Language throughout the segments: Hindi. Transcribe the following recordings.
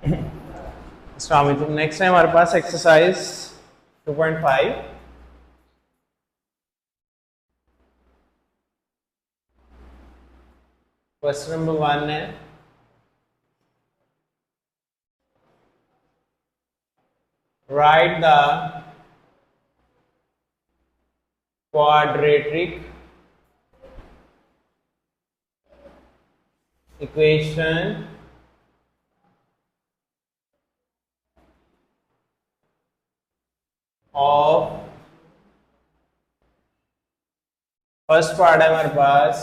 अस्सलाम वालेकुम। नेक्स्ट है हमारे पास एक्सरसाइज 2.5। क्वेश्चन नंबर 1 है right the quadratic equation of first part है हमारे पास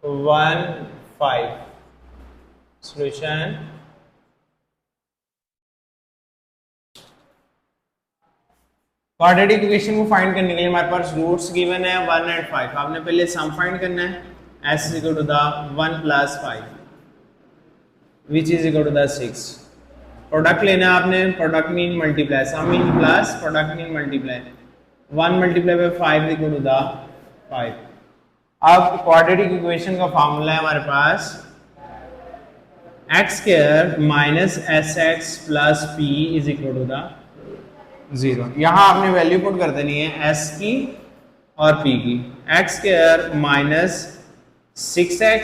1, 5 सॉल्यूशन। क्वाड्रेटिक इक्वेशन को फाइंड करने के लिए हमारे पास रूट्स गिवन है 1 एंड 5। आपने पहले सम फाइंड करना है s is equal to the 1 plus 5 which is equal to the 6। Product लेना है आपने, product mean multiply, sum mean plus, product mean multiply. 1 multiply by 5 equal to the 5। अब क्वाड्रेटिक इक्वेशन का फार्मूला है हमारे पास x square minus s x plus p is equal to the 0। यहां आपने वैल्यू पुट कर देनी है s की और p की। X square minus 6x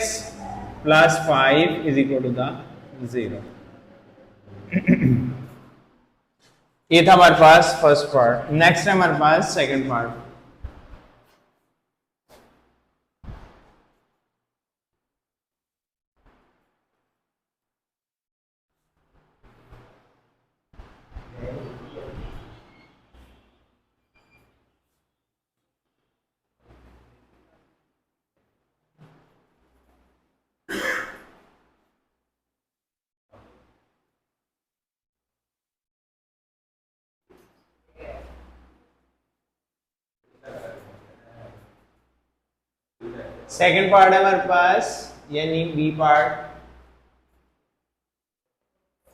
plus 5 is equal to the 0। ये था हमारे पास फर्स्ट पार्ट। नेक्स्ट है हमारे पास सेकंड पार्ट। सेकंड पार्ट है हमारे पास यानी बी पार्ट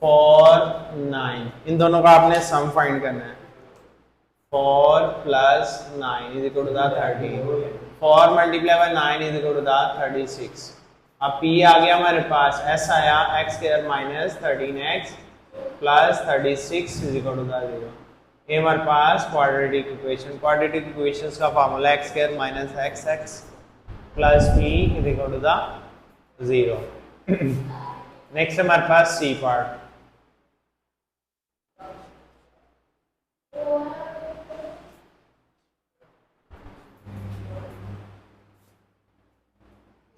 4, 9। इन दोनों का आपने सम फाइंड करना है। 4 plus 9 is equal to the 13। 4 multiply by 9 is equal to the 36। अब p आ गया हमारे पास, s आया x square minus 13x plus 36 is equal to the 0। ये हमारे पास क्वाड्रेटिक इक्वेशन। क्वाड्रेटिक इक्वेशंस का formula x square minus x plus p is equal to the 0। Next हमारे पास C part.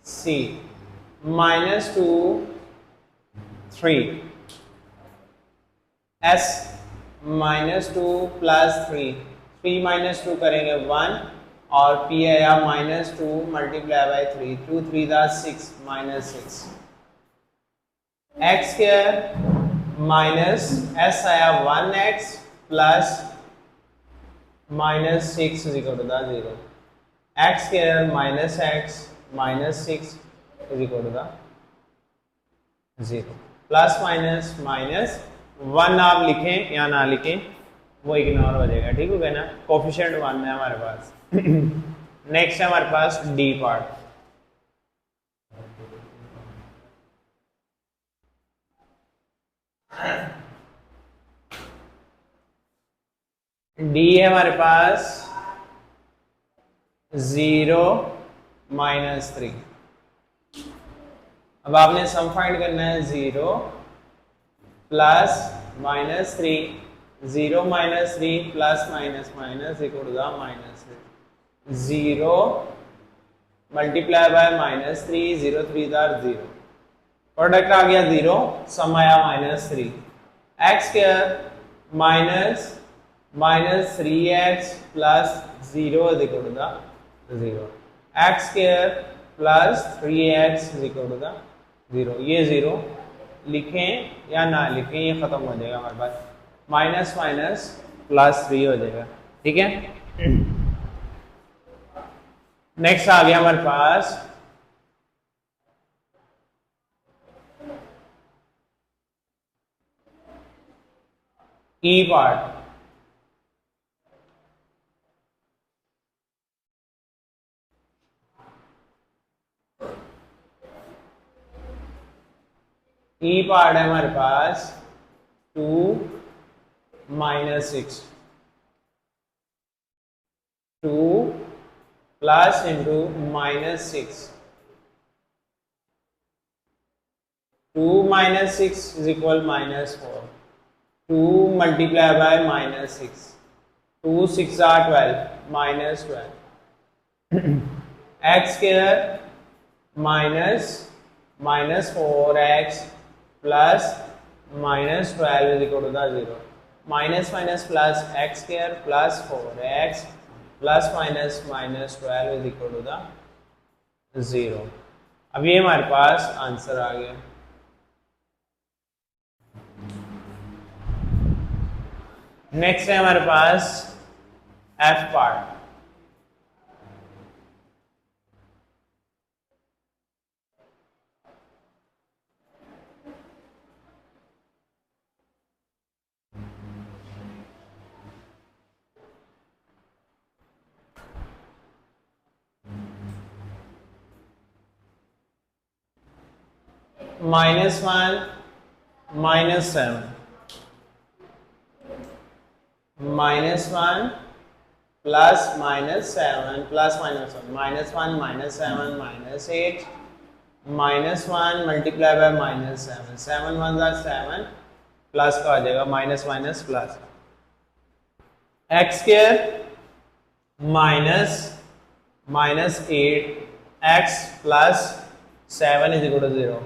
C -2 3 S -2 plus 3 -2 करेंगे 1 और P आया -2 मल्टीप्लाई बाय 3 2 3 दा 6 -6 x स्क्वायर माइनस S आया 1x plus -6 is equal to the 0। x square minus x minus 6 is equal to the 0। Plus minus minus 1 आप लिखें या ना लिखें वो इग्नोर हो जाएगा, ठीक हो गया ना। कोफिशिएंट 1 है हमारे पास। नेक्स्ट है हमारे पास डी पार्ट। डी है हमारे पास 0 -3। अब आपने सम फाइंड करना है 0 plus -3 0 -3 plus minus minus equal to the -3 0 multiply by -3 0 3 दार 0। प्रोडक्ट आ गया 0, सम आया -3। X square minus -3x plus 0 is equal to the 0। X square plus 3x is equal to the 0। ये 0 लिखें या ना लिखें ये खत्म हो जाएगा हमारे पास, माइनस माइनस प्लस 3 हो जाएगा, ठीक है। नेक्स्ट आ गया हमारे पास ई पार्ट। ई पार्ट है हमारे पास 2 - 6, 2 plus into -6, 2 - 6 is equal -4, 2 multiply by -6, 2 6 are 12, -12 x square -4x plus -12 is equal to the 0, minus minus plus x square plus 4x plus -12 is equal to the 0। अब ये हमारे पास आंसर आ गया। नेक्स्ट है हमारे पास f part. -1 -7, -1 plus -7 plus -1, -1 -7 -8, -1 multiply by -7, 7 1 7 plus का आ जाएगा minus minus plus, x square -8 x plus 7 is equal to 0,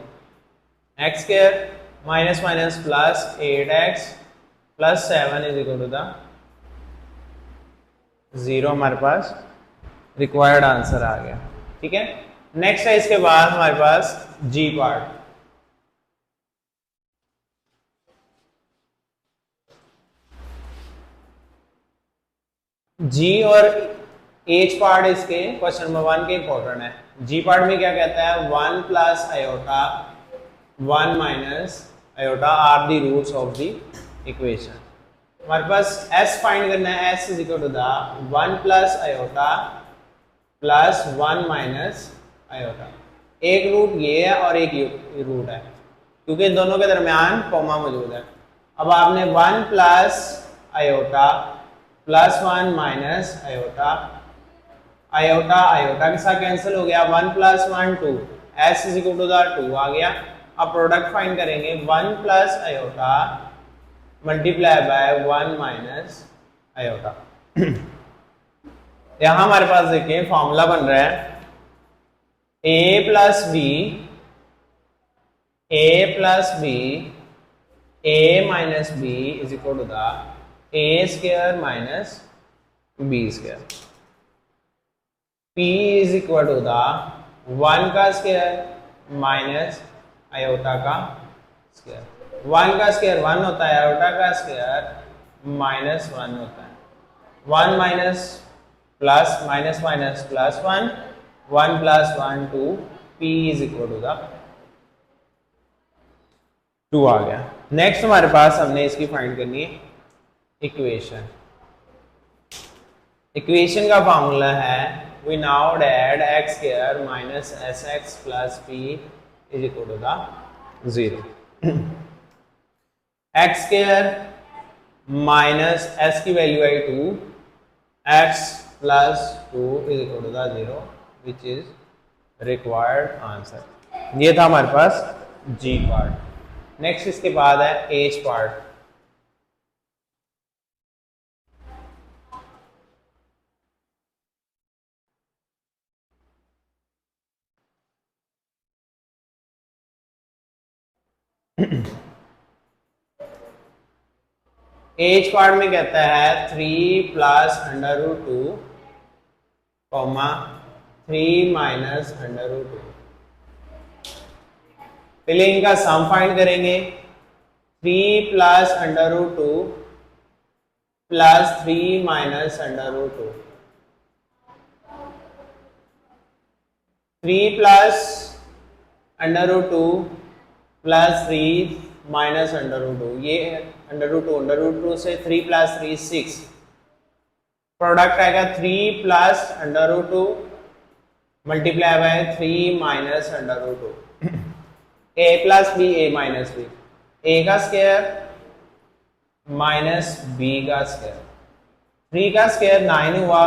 x square minus minus plus 8x plus 7 is equal to the 0। हमारे पास रिक्वायर्ड आंसर आ गया। ठीक है, नेक्स्ट है इसके बाद हमारे पास जी पार्ट। जी और एच पार्ट इसके क्वेश्चन नंबर 1 के इंपॉर्टेंट है। जी पार्ट में क्या कहता है, 1 plus iota 1 minus iota are the roots of the equation. हमारे पास s फाइंड करना है, s is equal to the 1 plus iota plus 1 minus iota. एक रूट ये है और एक रूट है, क्योंकि इन दोनों के दरमियान कॉमा मौजूद है। अब आपने 1 plus iota plus 1 minus iota, iota iota के साथ कैंसिल हो गया, 1 plus 1 2, s is equal to the 2 आ गया। अब प्रोडक्ट फाइंड करेंगे, 1 plus iota multiply by 1 minus iota. यहां हमारे पास देखिए फॉर्मूला बन रहा है a plus B a minus B is equal to the a square minus b square. p is equal to the 1 का स्क्वायर माइनस आयोटा का स्क्वायर। 1 का स्क्वायर 1 होता है, आयोटा का स्क्वायर माइनस 1 होता है। 1 minus plus minus minus plus 1, 1 plus 1 2, p is equal to the 2 आ गया। नेक्स्ट हमारे पास हमने इसकी फाइंड करनी है इक्वेशन। इक्वेशन का फॉर्मूला है, we now add x square minus sx plus p is equal to the 0। x square minus s की वैल्यू आई 2, x plus 2 is equal to the 0 which is required answer. ये था हमारे पास g पार्ट। नेक्स्ट इसके बाद है h पार्ट। एच पार्ट में कहता है 3 plus under root 2 comma 3 minus under root 2। पहले इनका सम फाइंड करेंगे, 3 plus under root 2 plus 3 minus under root 2, 3 plus under root 2 plus 3 minus under root 2, ये अंडर रूट 2 से 3 प्लस 3 6, प्रोडक्ट आएगा 3 plus under root 2 multiply by 3 minus under root 2। A plus B A minus B, A का स्क्वायर माइनस बी का स्क्वायर, 3 का स्क्वायर 9 हुआ,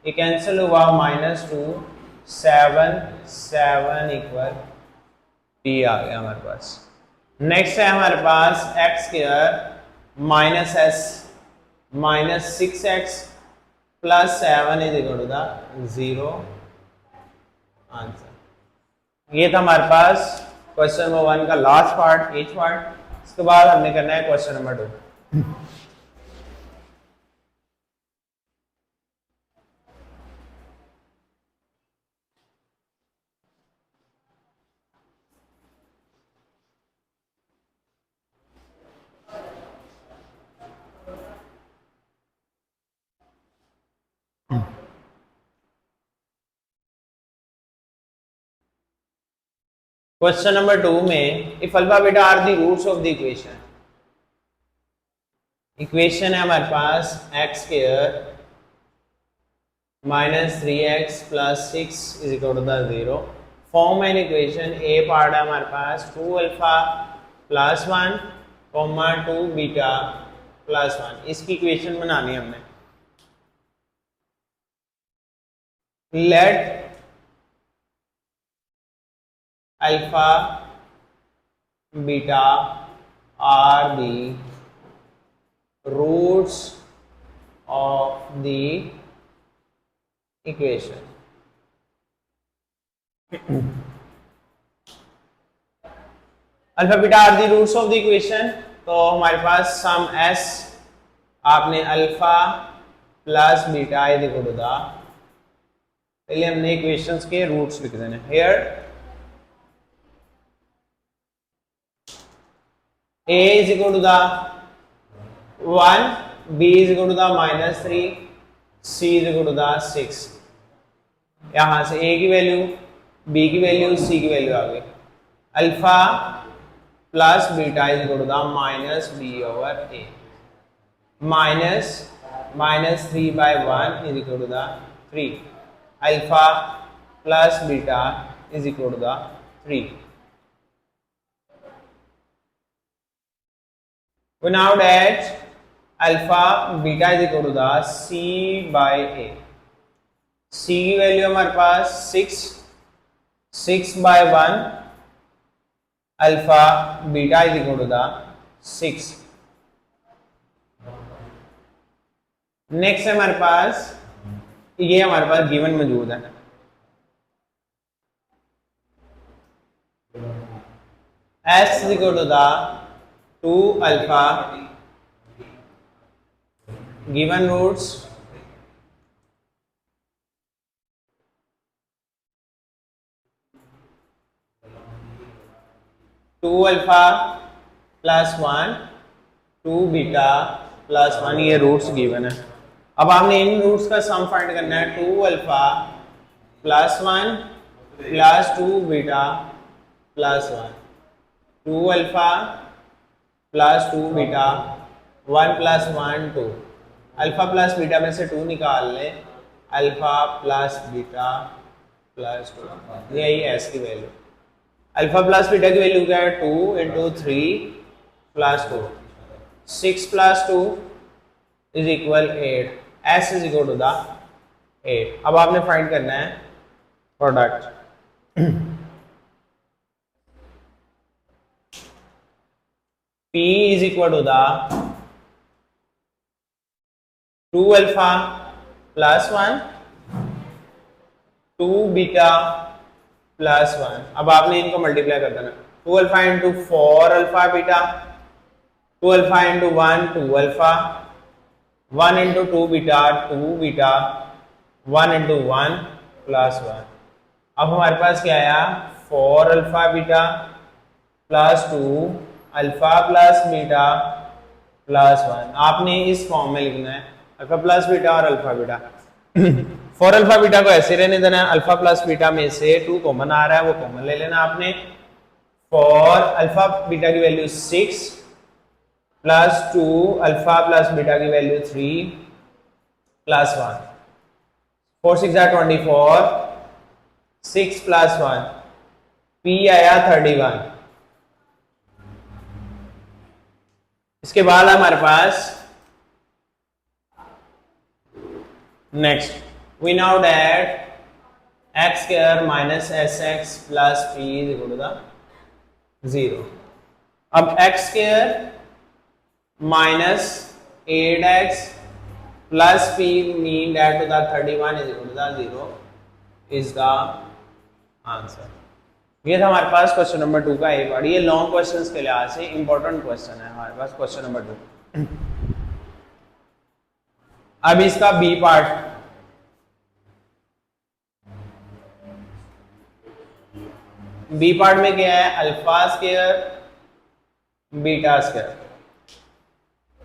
ये कैंसिल हुआ, -2 7 7 इक्वल बी आ गया हमारे पास। नेक्स्ट है हमारे पास x square minus s minus 6x plus 7 is equal to the 0 answer. ये था हमारे पास क्वेश्चन नंबर 1 का लास्ट पार्ट, एच पार्ट। इसके बाद हमने करना है क्वेश्चन नंबर 2। क्वेश्चन नंबर 2 में if alpha beta are the roots of the equation, equation है हमारे पास x square minus 3x plus 6 is equal to the 0। Form an equation, A part है हमारे पास 2 alpha plus 1 comma 2 beta plus 1, इसकी इक्वेशन बनानी है हमने। Let alpha beta are the roots of the equation. Alpha beta are the roots of the equation, तो हमारे पास सम एस, आपने alpha plus beta is equal to the, पहले हमने इक्वेशंस के रूट्स लिख देने। Here a is equal to the 1, b is equal to the -3, c is equal to the 6। यहां से a की वैल्यू, b की वैल्यू, c की वैल्यू आ गई। Alpha plus beta is equal to the minus b over a, minus 3/1 is equal to the 3। Alpha plus beta is equal to the 3। We now that alpha beta is equal to the c by a। c की वैल्यू हमारे पास 6/1, alpha beta is equal to the 6। Next है हमारे पास, ये हमारे पास गिवन मौजूद है, s is equal to the 2 alpha, given roots 2 alpha plus 1, 2 beta plus 1, ये रूट्स गिवन है। अब आपने इन रूट्स का सम फाइंड करना है। 2 alpha plus 1 plus 2 beta plus 1, 2 alpha plus 2 beta, 1 plus 1 2, alpha plus beta में से 2 निकाल लें, अल्फा प्लस बीटा प्लस 2, यही एस की वैल्यू। अल्फा प्लस बीटा की वैल्यू क्या है? 2 इंटू 3 प्लस 2, 6 प्लस 2 इज इक्वल 8, S is equal to the 8। अब आपने फाइंड करना है product. P is equal to the 2 alpha plus 1, 2 beta plus 1। अब आपने इनको मल्टीप्लाई कर देना। 2 alpha into 4 alpha beta, 2 alpha into 1 2 alpha, 1 into 2 beta 2 beta, 1 into 1 plus 1। अब हमारे पास क्या आया? 4 alpha beta plus 2 alpha plus beta plus 1। आपने इस फॉर्म में लिखना है, अल्फा प्लस बीटा और अल्फा बीटा। 4 अल्फा बीटा को ऐसे रहने देना है, अल्फा प्लस बीटा में से 2 कॉमन आ रहा है, वो कॉमन ले लेना आपने। 4 अल्फा बीटा की value 6 plus 2 alpha plus beta की वैल्यू 3 प्लस 1, 4 6 24, 6 प्लस 1, P आया 31। इसके बाद हमारे पास next we now that x square minus sx plus p is equal to the 0. अब x square minus 8x plus p mean that to the 31 is equal to the 0 is the answer. ये था हमारे पास क्वेश्चन नंबर 2 का एक और ये लॉन्ग क्वेश्चंस के लिहाज से इंपॉर्टेंट क्वेश्चन है हमारे पास क्वेश्चन नंबर 2. अब इसका बी पार्ट बी पार्ट में क्या है अल्फा स्क्वायर बीटा स्क्वायर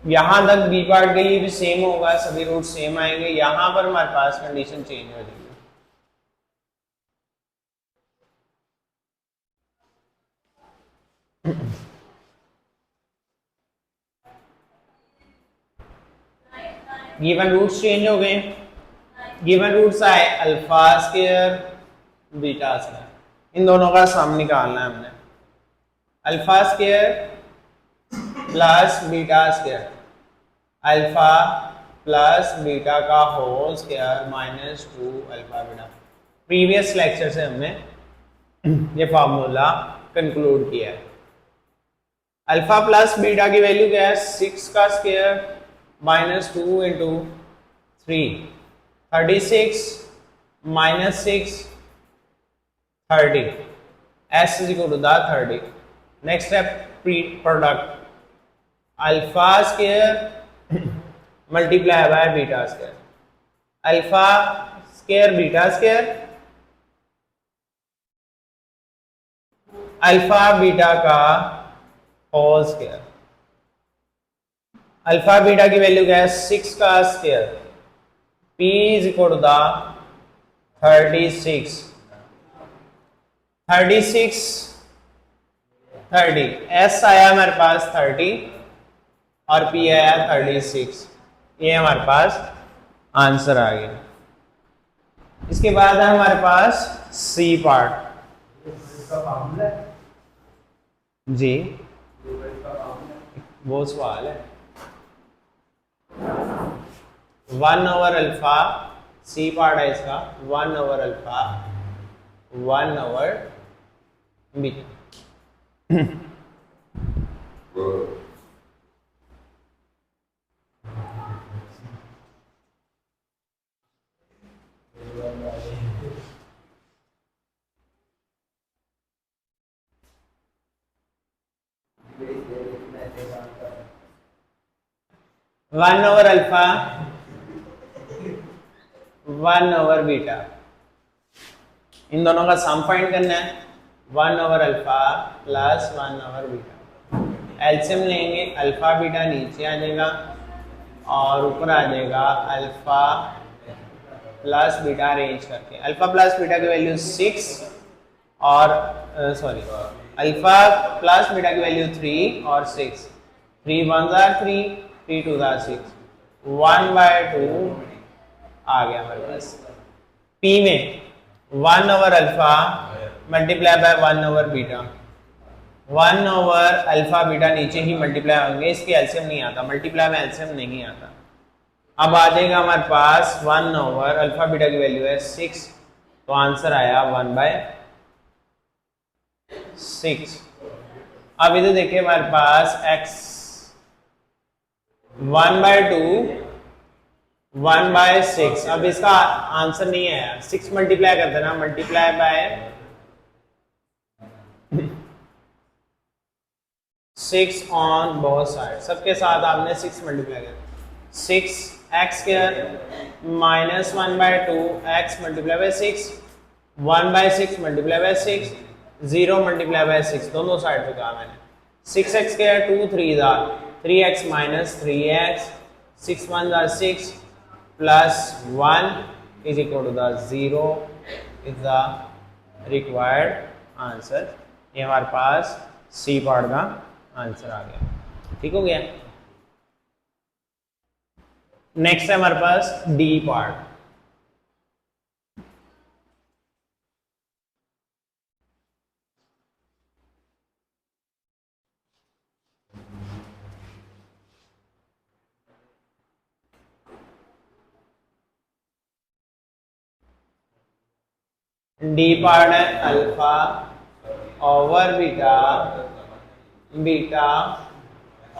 यहां तक बी पार्ट के लिए भी सेम होगा सभी रूट सेम आएंगे यहां पर हमारे पास कंडीशन चेंज हो जाएगी. गिवन रूट्स चेंज हो गए गिवन रूट्स आए अल्फा स्क्वायर बीटा स्क्वायर इन दोनों का सम निकालना है हमने alpha square plus beta square alpha plus beta का whole square minus 2 alpha beta. Previous lecture से हमने ये फार्मूला कंक्लूड किया है. अल्फा प्लस बीटा की वैल्यू क्या है 6 का square minus 2 into 3 36 minus 6 30 s is equal to the 30. Next step product alpha square multiply by beta square alpha square beta square alpha beta का होल स्क्वायर अल्फा बीटा की वैल्यू क्या है 6 का square p is equal to the 36 36 30 s आया हमारे पास 30 और p आया 36 ये हमारे पास आंसर आ गया. इसके बाद है हमारे पास c पार्ट जी वो सवाल है 1 ओवर अल्फा c पार्ट है इसका 1 over alpha 1 over beta. One over alpha 1 over beta इन दोनों का सम फाइंड करना है 1 over alpha plus 1 over beta. LCM लेंगे अल्फा बीटा नीचे आ जाएगा और ऊपर आ जाएगा अल्फा प्लस बीटा अरेंज करके. अल्फा प्लस बीटा की वैल्यू 6 और सॉरी अल्फा प्लस बीटा की वैल्यू 3 और 6 3 1 3 3 2 6 1/2 आ गया हमारे पास. P में 1 over alpha multiply by 1 over beta 1 over alpha beta नीचे ही मल्टीप्लाई होंगे इसके एलसीएम नहीं आता मल्टीप्लाई में एलसीएम नहीं आता. अब आ जाएगा हमारे पास 1 ओवर अल्फा बीटा की वैल्यू है 6 तो आंसर आया 1/6. अब इधर देखिए हमारे पास x 1/2 1/6. अब इसका आंसर नहीं है 6 मल्टीप्लाई कर देना multiply by 6 on both side सबके साथ आपने 6 मल्टीप्लाई कर 6 x square minus 1/2 x multiply by 6 1/6 multiply by 6 0 multiply by 6 दोनों साइड पे कहा मैंने. 6x square 2 3 3x minus 3x 6 1 6 plus 1 is equal to the 0 is the required answer. ये हमारे पास C पार्ट का आंसर आ गया. ठीक हो गया. नेक्स्ट है हमारे पास D पार्ट. डी पार्ट है alpha over beta, beta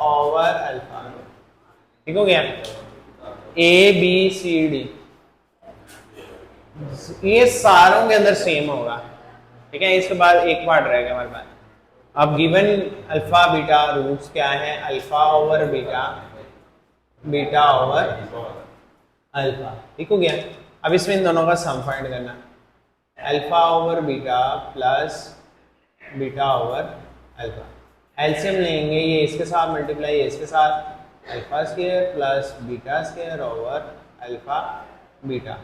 over alpha. ठीक हो गया। ए बी सी डी ये सारों के अंदर सेम होगा। ठीक है, इसके बाद एक पार्ट रहेगा हमारे पास। अब गिवन अल्फा बीटा रूट्स क्या है, alpha over beta, beta over alpha. ठीक हो गया। अब इसमें इन दोनों का सम फाइंड करना, alpha over beta plus beta over alpha. LCM लेंगे, ये इसके साथ मल्टीप्लाई, ये इसके साथ, alpha square plus beta square over alpha beta,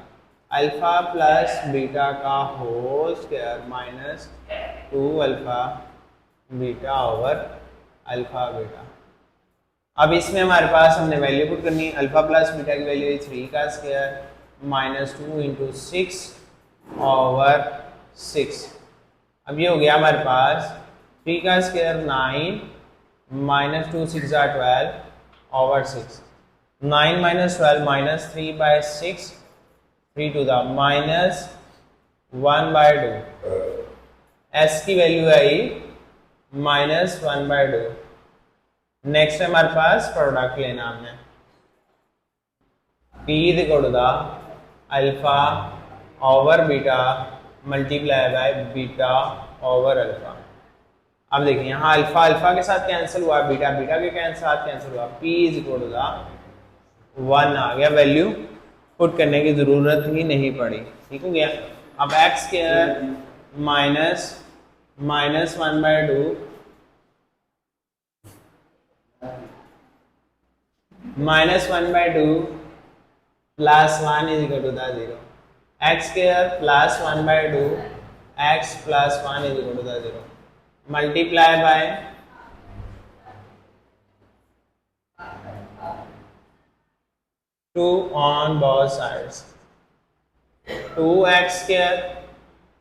alpha plus beta का whole square minus 2 alpha beta over alpha beta. अब इसमें हमारे पास हमने वैल्यू पुट करनी है, अल्फा प्लस बीटा की वैल्यू है 3 का स्क्वायर माइनस 2 इंटू 6 ओवर 6। अब ये हो गया हमारे पास 3 का square 9 minus 2 6 are 12 over 6, 9 minus 12 minus 3 by 6, 3 to the minus 1 by 2, S की वैल्यू आई माइनस 1 बाय 2। नेक्स्ट है हमारे पास प्रोडक्ट लेना हमने, P is equal to the alpha over beta multiply by beta over alpha. अब देखिए यहाँ अल्फा अल्फा के साथ कैंसिल हुआ, बीटा बीटा के साथ कैंसिल हुआ, P is equal to the 1 आ गया, वैल्यू पुट करने की जरूरत ही नहीं पड़ी। ठीक हो गया। अब x square minus minus 1 by 2 minus 1 by 2 plus 1 is equal to the 0, x square plus 1 by 2 x plus 1 is equal to the 0, multiply by 2 on both sides, 2x square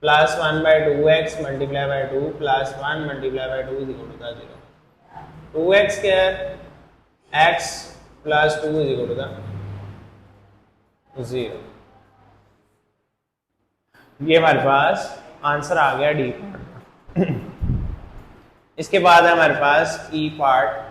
plus 1 by 2x multiply by 2 plus 1 multiply by 2 is equal to the 0, 2x square x plus 2 is equal to the 0। ये हमारे पास आंसर आ गया डी पार्ट। इसके बाद है हमारे पास ई पार्ट।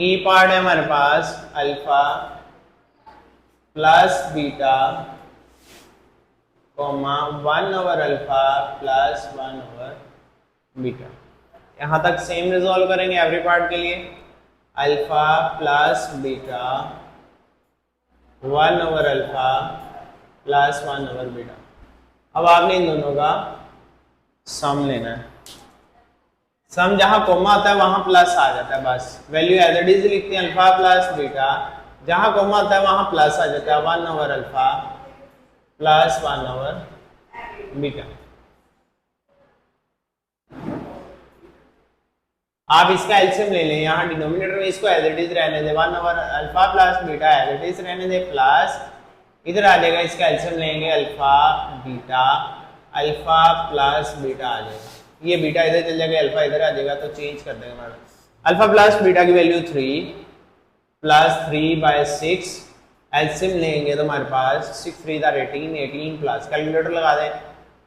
ई पार्ट है हमारे पास alpha plus beta comma 1 over alpha plus 1 over beta. यहां तक सेम रिजॉल्व करेंगे एवरी पार्ट के लिए, alpha plus beta 1 over alpha plus 1 over beta. अब आपने इन दोनों का सम लेना है, सम जहां कोमा आता है वहां प्लस आ जाता है, बस वैल्यू एज इट इज लिखते हैं, अल्फा प्लस बीटा, जहां कोमा आता है वहां प्लस आ जाता है, 1 over alpha plus 1 over beta. आप इसका एलसीएम ले लें, यहाँ डिनोमिनेटर में इसको एज इट इज रहने दे, 1 over alpha plus beta as it is रहने दे, प्लस इधर आ जाएगा, इसका एलसीएम लेंगे alpha beta, alpha plus beta आ जाएगा, ये बीटा इधर चल जाएगा, अल्फा इधर आ जाएगा, तो चेंज कर देंगे हमारा। अल्फा प्लस बीटा की वैल्यू 3 प्लस 3 बाय 6, एलसीएम लेंगे तो हमारे पास 6 3 18, 18 प्लस कैलकुलेटर लगा दें,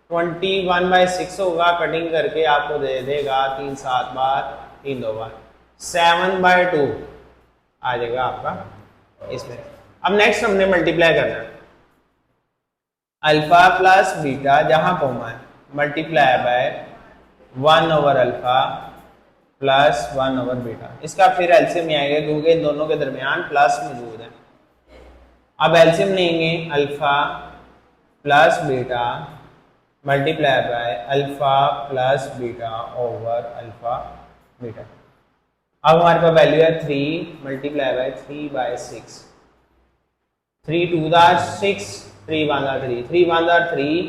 21 बाय 6 होगा, कटिंग करके आपको दे देगा 3 7 बार 3 2 बार 7 बाय 2 आ जाएगा आपका इसमें। अब नेक्स्ट हमने मल्टीप्लाई करना है, अल्फा प्लस बीटा जहां कोमा है multiply by 1 over alpha plus 1 over beta, इसका फिर एलसीएम में आएगा क्योंकि इन दोनों के दरमियान प्लस मौजूद है। अब एलसीएम लेंगे alpha plus beta multiply by alpha plus beta over alpha beta. अब हमारे पास वैल्यू है 3 multiply by 3 by 6, 3 2 6, 3 1 3, 3 1 3,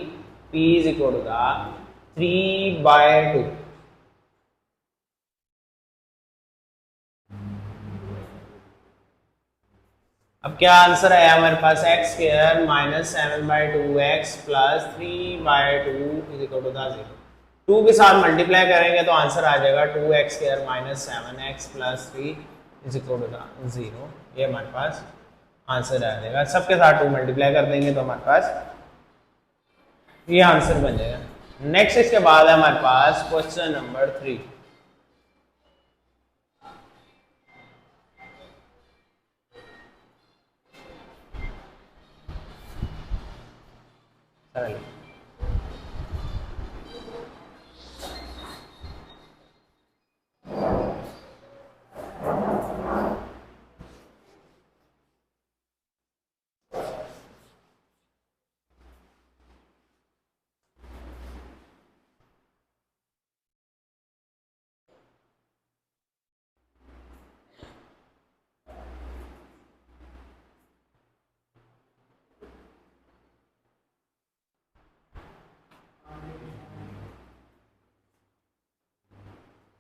P is equal to the 3 by 2। अब क्या आंसर आया हमारे पास, x square minus 7/2x plus 3/2 is equal to the 0। 2 के साथ मल्टीप्लाई करेंगे तो आंसर आ जाएगा 2x square minus 7x plus 3 is equal to the 0। ये हमारे पास आंसर आ जाएगा। सबके साथ 2 मल्टीप्लाई कर देंगे तो हमारे पास ये आंसर बन जाएगा। नेक्स्ट इसके बाद है हमारे पास क्वेश्चन नंबर 3। सरल।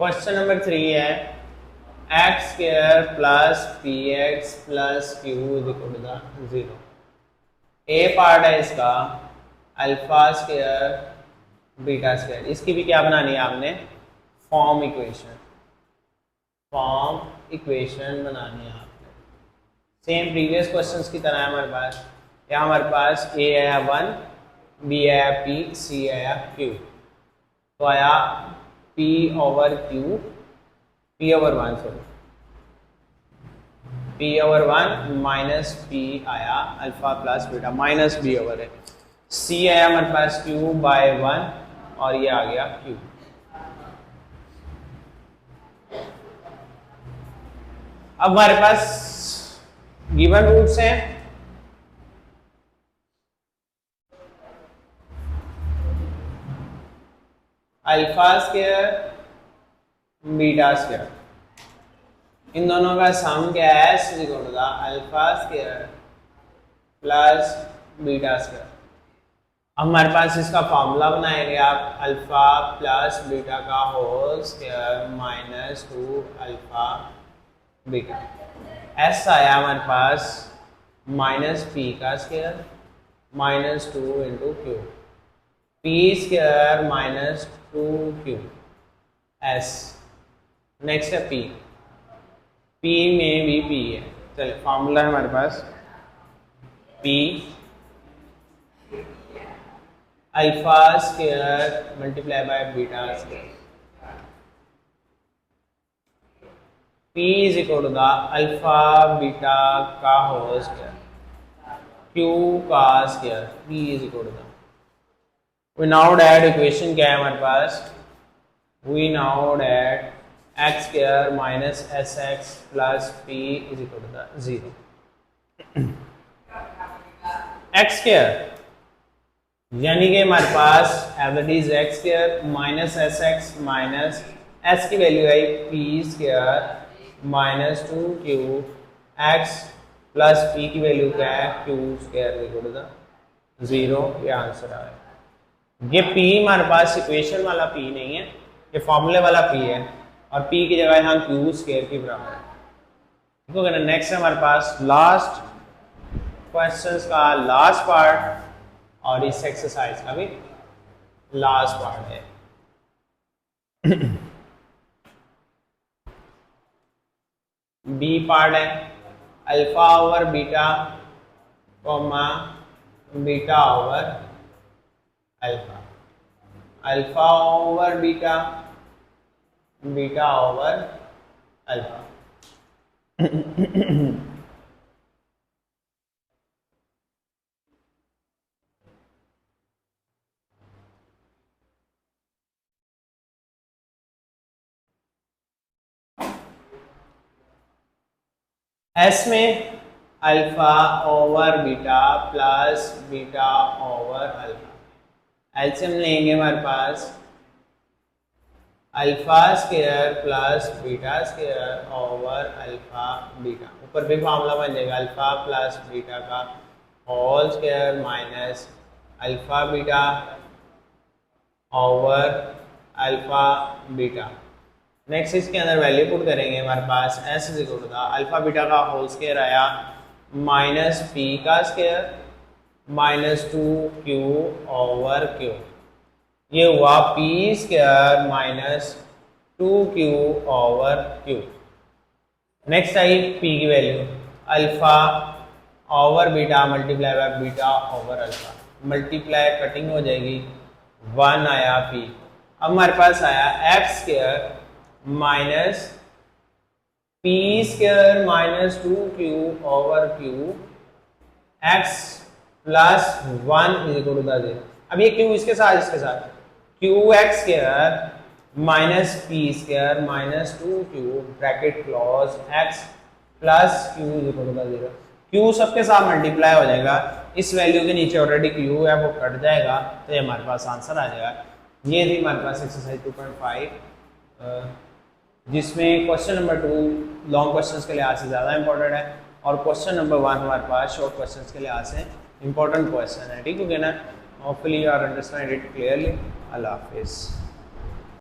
क्वेश्चन नंबर 3 है x square plus P x plus Q is equal to the 0। A part है इसका अल्फा स्क्वायर बीटा स्क्वायर। इसकी भी क्या बनानी है आपने, फॉर्म इक्वेशन। फॉर्म इक्वेशन बनानी है आपने, सेम प्रीवियस क्वेश्चंस की तरह है हमारे पास। यहाँ हमारे पास ए आया 1, बी आया पी, सी आया क्यू। तो आया P over Q, P over 1 sorry, P over 1 minus P आया alpha plus beta minus B over है। C आया हमारे पास Q बाय 1 और ये आ गया Q। अब हमारे पास गिवन रूट्स हैं, अल्फा स्क्वायर बीटा स्क्वायर। इन दोनों का सम क्या है, is equal to the alpha square plus beta square. अब हमारे पास इसका फॉर्मूला बनाएंगे आप, अल्फा प्लस बीटा का whole square minus 2 alpha beta. S आया हमारे पास माइनस पी का square minus 2 into Q, P square minus 2q S. Next है p, p में भी p है। चलिए फॉर्मूला है हमारे पास p alpha square multiply by beta square, p is equal to the alpha beta का होल स्क्वायर q का square, p is equal to the. We now add equation क्या है हमारे पास, we now add x square minus sx plus p is equal to the 0। x square यानी कि हमारे पास as it is x square minus sx minus s की वैल्यू आई p square minus 2q x plus p की वैल्यू क्या है q square equal to the 0। ये आंसर आया। ये P हमारे पास इक्वेशन वाला P नहीं है, ये फॉर्मूले वाला P है और P की जगह यहाँ Q स्क्वायर की बराबर है। ठीक है ना। नेक्स्ट है हमारे पास लास्ट क्वेश्चंस का लास्ट पार्ट और इस एक्सरसाइज का भी लास्ट पार्ट है। बी पार्ट है alpha over beta comma beta over alpha, alpha over beta beta over alpha. S में alpha over beta plus beta over alpha, LCM लेंगे हमारे पास alpha square plus beta square over alpha beta. ऊपर भी फार्मूला बन जाएगा अल्फा प्लस बीटा का whole square minus alpha beta over alpha beta. Next इसके अंदर वैल्यू पुट करेंगे हमारे पास S is equal to the alpha beta का होल स्क्वायर आया माइनस पी का square minus 2q over q, ये हुआ P square minus 2q over q। Next आई पी की value alpha over beta multiply by beta over alpha, multiply cutting हो जाएगी, 1 आया पी। अब हमारे पास आया X square minus P square minus 2q over q x plus 1 is equal to 0। अब ये q इसके साथ q x square minus P square minus 2q bracket close x plus q is equal to 0। q सबके साथ मल्टीप्लाई हो जाएगा, इस वैल्यू के नीचे ऑलरेडी q है वो कट जाएगा, तो ये हमारे पास आंसर आ जाएगा। ये थी हमारे पास एक्सरसाइज 2.5, जिसमें क्वेश्चन नंबर 2 लॉन्ग क्वेश्चंस के लिहाज से ज़्यादा इंपॉर्टेंट है और क्वेश्चन नंबर 1 हमारे पास शॉर्ट क्वेश्चंस के लिहाज से इंपॉर्टेंट क्वेश्चन है। ठीक है ना? Hopefully you are understand it clearly. अल्लाह हाफिज़।